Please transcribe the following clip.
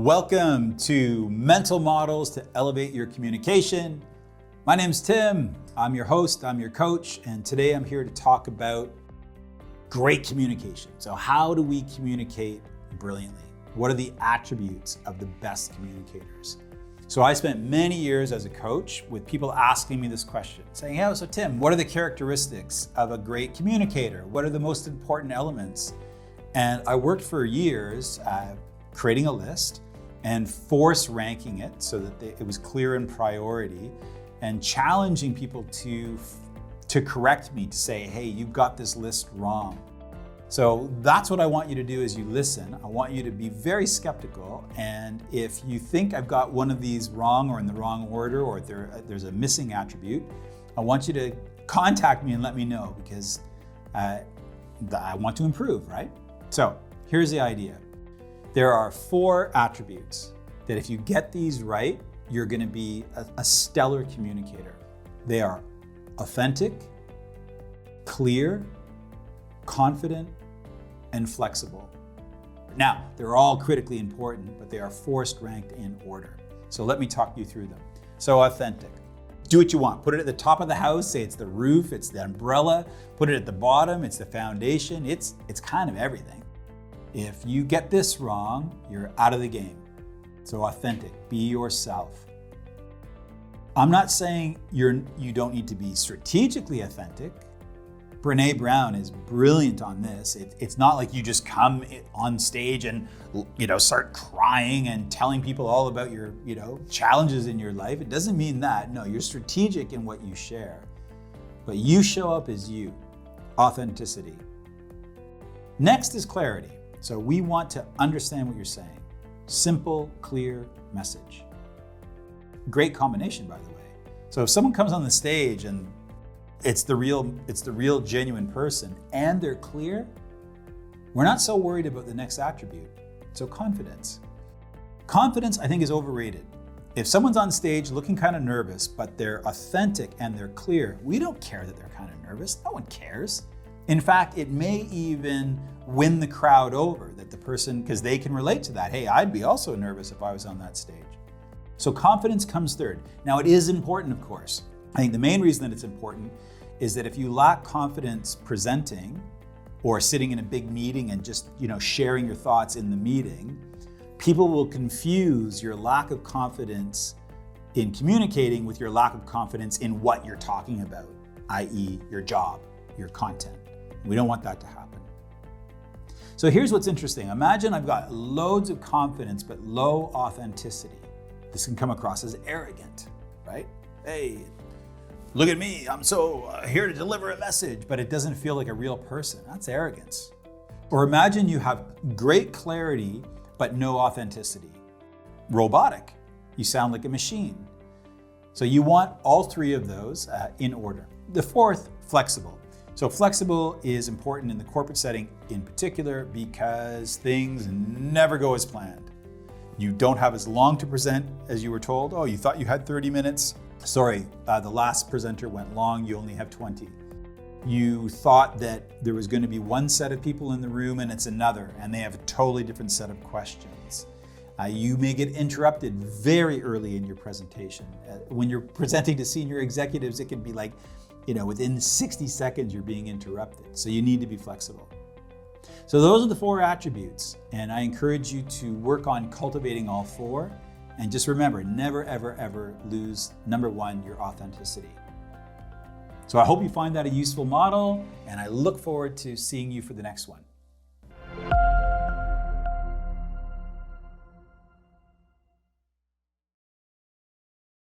Welcome to Mental Models to Elevate Your Communication. My name's Tim. I'm your host, I'm your coach, and today I'm here to talk about great communication. So how do we communicate brilliantly? What are the attributes of the best communicators? So I spent many years as a coach with people asking me this question, saying, "Hey, so Tim, what are the characteristics of a great communicator? What are the most important elements?" And I worked for years creating a list and force ranking it so that it was clear in priority and challenging people to correct me, to say, "Hey, you've got this list wrong." So that's what I want you to do as you listen. I want you to be very skeptical, and if you think I've got one of these wrong or in the wrong order, or there's a missing attribute, I want you to contact me and let me know, because I want to improve, right? So here's the idea. There are 4 attributes that if you get these right, you're going to be a stellar communicator. They are authentic, clear, confident, and flexible. Now, they're all critically important, but they are forced ranked in order. So let me talk you through them. So authentic. Do what you want. Put it at the top of the house, say it's the roof, it's the umbrella. Put it at the bottom, it's the foundation. It's kind of everything. If you get this wrong, you're out of the game. So authentic, be yourself. I'm not saying you don't need to be strategically authentic. Brene Brown is brilliant on this. It's not like you just come on stage and start crying and telling people all about your challenges in your life. It doesn't mean that. No, you're strategic in what you share. But you show up as you. Authenticity. Next is clarity. So we want to understand what you're saying. Simple, clear message. Great combination, by the way. So if someone comes on the stage and it's the real genuine person and they're clear, we're not so worried about the next attribute. So confidence. Confidence, I think, is overrated. If someone's on stage looking kind of nervous, but they're authentic and they're clear, we don't care that they're kind of nervous. No one cares. In fact, it may even win the crowd over, that the person, because they can relate to that. Hey, I'd be also nervous if I was on that stage. So confidence comes third. Now, it is important, of course. I think the main reason that it's important is that if you lack confidence presenting or sitting in a big meeting and just, sharing your thoughts in the meeting, people will confuse your lack of confidence in communicating with your lack of confidence in what you're talking about, i.e. your job, your content. We don't want that to happen. So here's what's interesting. Imagine I've got loads of confidence but low authenticity. This can come across as arrogant, right? Hey, look at me, I'm so here to deliver a message, but it doesn't feel like a real person. That's arrogance. Or imagine you have great clarity but no authenticity. Robotic. You sound like a machine. So you want all 3 of those in order. The 4th, flexible. So flexible is important in the corporate setting in particular because things never go as planned. You don't have as long to present as you were told. Oh, you thought you had 30 minutes? Sorry, the last presenter went long, you only have 20. You thought that there was going to be one set of people in the room and it's another, and they have a totally different set of questions. You may get interrupted very early in your presentation. When you're presenting to senior executives, it can be like, within 60 seconds you're being interrupted. So you need to be flexible. So those are the 4 attributes, and I encourage you to work on cultivating all 4. And just remember, never, ever, ever lose number 1, your authenticity. So I hope you find that a useful model, and I look forward to seeing you for the next one.